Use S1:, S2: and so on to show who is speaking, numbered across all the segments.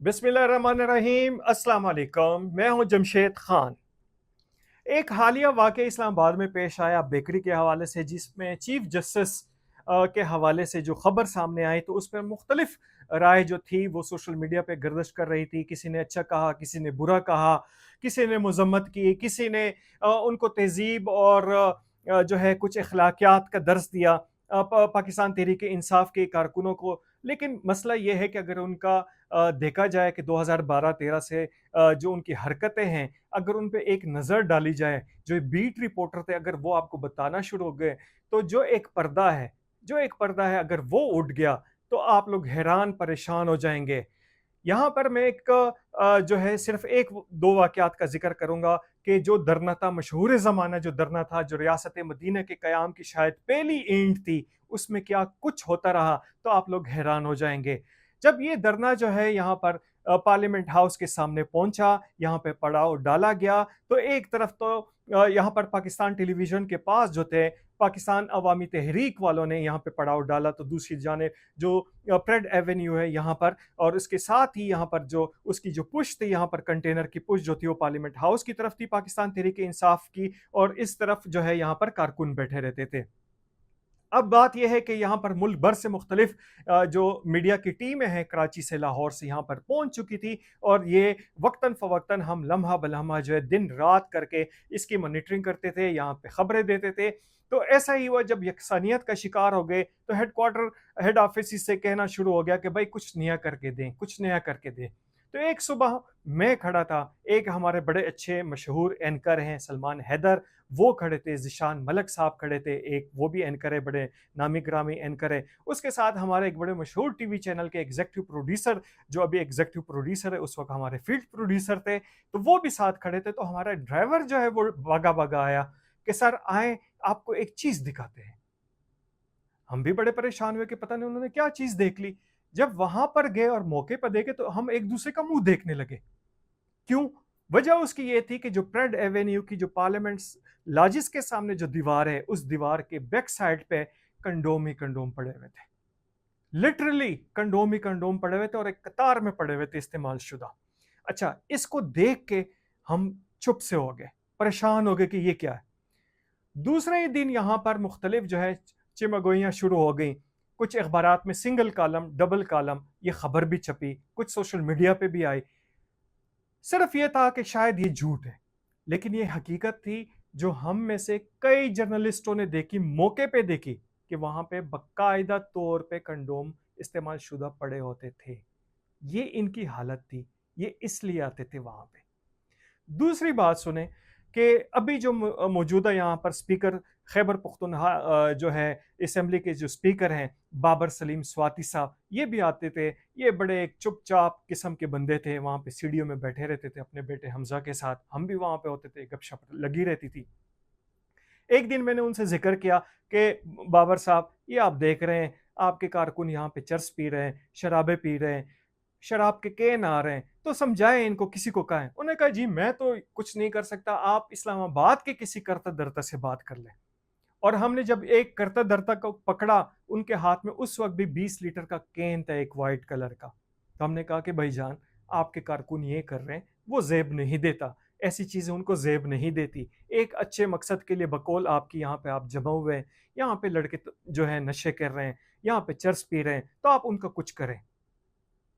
S1: बिस्मिल्लाहिर्रहमानिर्रहीम, अस्सलाम वालेकुम। मैं हूं जमशेद खान। एक हालिया वाक़या इस्लामाबाद में पेश आया बेकरी के हवाले से, जिसमें चीफ जस्टिस के हवाले से जो खबर सामने आई, तो उस पर मुख्तलिफ राय जो थी वो सोशल मीडिया पे गर्दिश कर रही थी। किसी ने अच्छा कहा, किसी ने बुरा कहा, किसी ने मजम्मत की, किसी ने उनको तहजीब और जो है कुछ अखलाकियात का दर्स दिया पाकिस्तान तहरीक इंसाफ के कारकुनों को। लेकिन मसला ये है कि अगर उनका देखा जाए कि 2012-13 से जो उनकी हरकतें हैं, अगर उन पे एक नज़र डाली जाए, जो बीट रिपोर्टर थे अगर वो आपको बताना शुरू हो गए, तो जो एक पर्दा है अगर वो उठ गया, तो आप लोग हैरान परेशान हो जाएंगे। यहाँ पर मैं एक जो है सिर्फ एक दो वाक़यात का जिक्र करूँगा कि जो दरना था, मशहूर ज़माना जो दरना था, जो रियासत मदीना के क़याम की शायद पहली ईंट थी, उसमें क्या कुछ होता रहा, तो आप लोग हैरान हो जाएंगे। जब ये धरना जो है यहाँ पर पार्लियामेंट हाउस के सामने पहुंचा, यहाँ पे पड़ाव डाला गया, तो एक तरफ तो यहाँ पर पाकिस्तान टेलीविजन के पास जो थे, पाकिस्तान अवामी तहरीक वालों ने यहाँ पे पड़ाव डाला, तो दूसरी जाने जो प्रेड एवेन्यू है यहाँ पर, और इसके साथ ही यहाँ पर जो उसकी जो पुश थी, यहाँ पर कंटेनर की पुश जो थी वो पार्लियामेंट हाउस की तरफ थी पाकिस्तान तहरीक इंसाफ की, और इस तरफ जो है यहाँ पर कारकुन बैठे रहते थे। अब बात यह है कि यहाँ पर मुल्क भर से मुख्तलिफ जो मीडिया की टीमें हैं, कराची से लाहौर से यहाँ पर पहुँच चुकी थी, और ये वक्तन फ़वक्तन हम लम्हा बलम्हा जो है दिन रात करके इसकी मॉनिटरिंग करते थे, यहाँ पे खबरें देते थे। तो ऐसा ही हुआ, जब यकसानियत का शिकार हो गए, तो हेड ऑफिस से कहना शुरू हो गया कि भाई कुछ नया करके दें, कुछ नया करके दें। तो एक सुबह मैं खड़ा था, एक हमारे बड़े अच्छे मशहूर एंकर हैं सलमान हैदर, वो खड़े थे, ज़िशान मलक साहब खड़े थे, एक वो भी एंकर है, बड़े नामी ग्रामी एंकर है। उसके साथ हमारे एक बड़े मशहूर टीवी चैनल के एग्जीक्यूटिव प्रोड्यूसर, जो अभी एग्जीक्यूटिव प्रोड्यूसर है, उस वक्त हमारे फील्ड प्रोड्यूसर थे, तो वो भी साथ खड़े थे। तो हमारा ड्राइवर जो है वो भागा भागा आया कि सर आए, आपको एक चीज़ दिखाते हैं। हम भी बड़े परेशान हुए कि पता नहीं उन्होंने क्या चीज़ देख ली। जब वहां पर गए और मौके पर देखे, तो हम एक दूसरे का मुंह देखने लगे। क्यों? वजह उसकी ये थी कि जो प्रेड एवेन्यू की जो पार्लियामेंट लॉजिस के सामने जो दीवार है, उस दीवार के बैक साइड पे कंडोम ही कंडोम पड़े हुए थे। लिटरली कंडोम ही कंडोम पड़े हुए थे, और एक कतार में पड़े हुए थे इस्तेमाल शुदा। अच्छा, इसको देख के हम चुप से हो गए, परेशान हो गए कि ये क्या है। दूसरे ही दिन यहाँ पर मुख्तलिफ जो है चिमगोइयाँ शुरू हो गई। कुछ अखबारात में सिंगल कॉलम, डबल कॉलम ये खबर भी छपी, कुछ सोशल मीडिया पे भी आई। सिर्फ ये था कि शायद ये झूठ है, लेकिन ये हकीकत थी, जो हम में से कई जर्नलिस्टों ने देखी, मौके पे देखी, कि वहां पे बकायदा तौर पे कंडोम इस्तेमाल शुदा पड़े होते थे। ये इनकी हालत थी, ये इसलिए आते थे वहां पे। दूसरी बात सुने कि अभी जो मौजूदा यहाँ पर स्पीकर खैबर पख्तूनख्वा जो है असेंबली के जो स्पीकर हैं, बाबर सलीम स्वाति साहब, ये भी आते थे। ये बड़े एक चुपचाप किस्म के बंदे थे, वहाँ पे सीढ़ियों में बैठे रहते थे अपने बेटे हमजा के साथ। हम भी वहाँ पे होते थे, गपशप लगी रहती थी। एक दिन मैंने उनसे जिक्र किया कि बाबर साहब, ये आप देख रहे हैं आपके कारकुन यहाँ पे चर्स पी रहे हैं, शराबे पी रहे हैं, शराब के केन आ रहे हैं, तो समझाएं इनको, किसी को कहें। उन्होंने कहा जी मैं तो कुछ नहीं कर सकता, आप इस्लामाबाद के किसी करता धरता से बात कर लें। और हमने जब एक करता धरता को पकड़ा, उनके हाथ में उस वक्त भी 20 लीटर का केन था, एक वाइट कलर का। तो हमने कहा कि भाईजान, आपके कारकुन ये कर रहे हैं, वो जेब नहीं देता, ऐसी चीजें उनको जेब नहीं देती। एक अच्छे मकसद के लिए बकौल आपकी यहाँ पे आप जमा हुए हैं, यहाँ पे लड़के जो है नशे कर रहे हैं, यहाँ पे चर्स पी रहे हैं, तो आप उनका कुछ करें।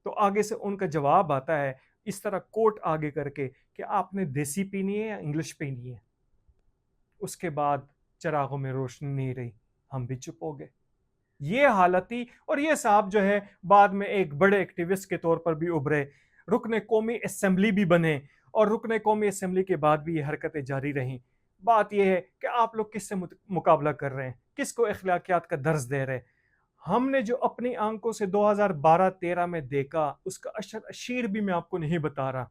S1: तो आगे से उनका जवाब आता है इस तरह कोट आगे करके कि आपने देसी पीनी है या इंग्लिश पीनी है। उसके बाद चरागों में रोशनी नहीं रही, हम भी चुप हो गए। ये हालत थी। और ये साहब जो है बाद में एक बड़े एक्टिविस्ट के तौर पर भी उभरे, रुकने कौमी असेंबली भी बने, और रुकने कौमी असेंबली के बाद भी ये हरकतें जारी रहीं। बात यह है कि आप लोग किससे मुकाबला कर रहे हैं, किसको अखलाकियात का दर्ज दे रहे हैं। हमने जो अपनी आंखों से 2012-13 में देखा, उसका अशर अशीर भी मैं आपको नहीं बता रहा।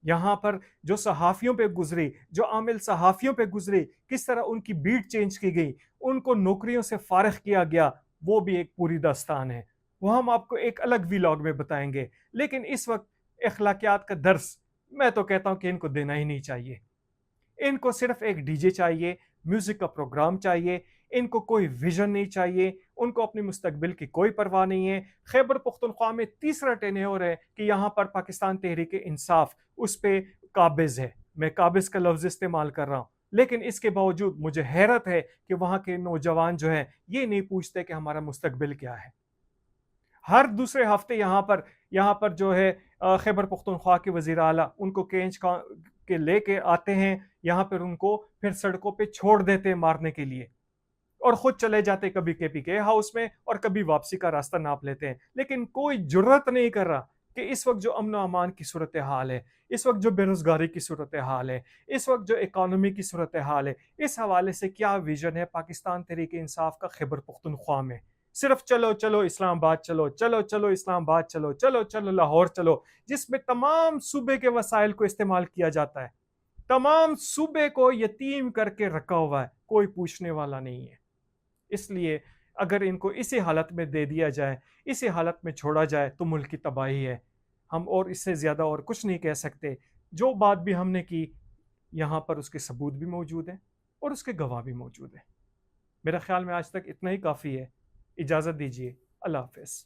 S1: यहाँ पर जो सहाफ़ियों पे गुजरी, जो आमिल सहाफ़ियों पे गुजरी, किस तरह उनकी बीट चेंज की गई, उनको नौकरियों से फारिग किया गया, वो भी एक पूरी दास्तान है। वो हम आपको एक अलग व्लॉग में बताएंगे। लेकिन इस वक्त अखलाकियात का दर्स मैं तो कहता हूँ कि इनको देना ही नहीं चाहिए। इनको सिर्फ एक डीजे चाहिए, म्यूजिक का प्रोग्राम चाहिए, इनको कोई विजन नहीं चाहिए। उनको अपनी मुस्तकबिल की कोई परवाह नहीं है। खैबर पुख्तनख्वा में तीसरा टेन्योर है कि यहाँ पर पाकिस्तान तहरीक इंसाफ उस पर काबिज है। मैं काबिज का लफ्ज़ इस्तेमाल कर रहा हूँ, लेकिन इसके बावजूद मुझे हैरत है कि वहाँ के नौजवान जो है ये नहीं पूछते कि हमारा मुस्तकबिल क्या है। हर दूसरे हफ्ते यहाँ पर जो है खैबर पुख्तनख्वा के वज़ीर आला उनको के लेके आते हैं, यहाँ पर उनको फिर सड़कों पे छोड़ देते हैं मारने के लिए, और खुद चले जाते कभी केपीके हाउस में और कभी वापसी का रास्ता नाप लेते हैं। लेकिन कोई जुर्रत नहीं कर रहा कि इस वक्त जो अमन अमान की सूरत हाल है, इस वक्त जो बेरोजगारी की सूरत हाल है, इस वक्त जो इकानमी की सूरत हाल है, इस हवाले से क्या विजन है पाकिस्तान तहरीक इंसाफ का खैबर पुख्तनख्वा में। सिर्फ चलो चलो इस्लामाबाद चलो, चलो चलो इस्लामाबाद चलो, चलो चलो लाहौर चलो, जिसमें तमाम सूबे के वसाइल को इस्तेमाल किया जाता है, तमाम सूबे को यतीम करके रखा हुआ है, कोई पूछने वाला नहीं है। इसलिए अगर इनको इसी हालत में दे दिया जाए, इसी हालत में छोड़ा जाए, तो मुल्क की तबाही है। हम और इससे ज़्यादा और कुछ नहीं कह सकते। जो बात भी हमने की यहाँ पर उसके सबूत भी मौजूद हैं और उसके गवाह भी मौजूद हैं। मेरा ख्याल में आज तक इतना ही काफ़ी है। इजाज़त दीजिए। अल्लाह हाफ़िज़।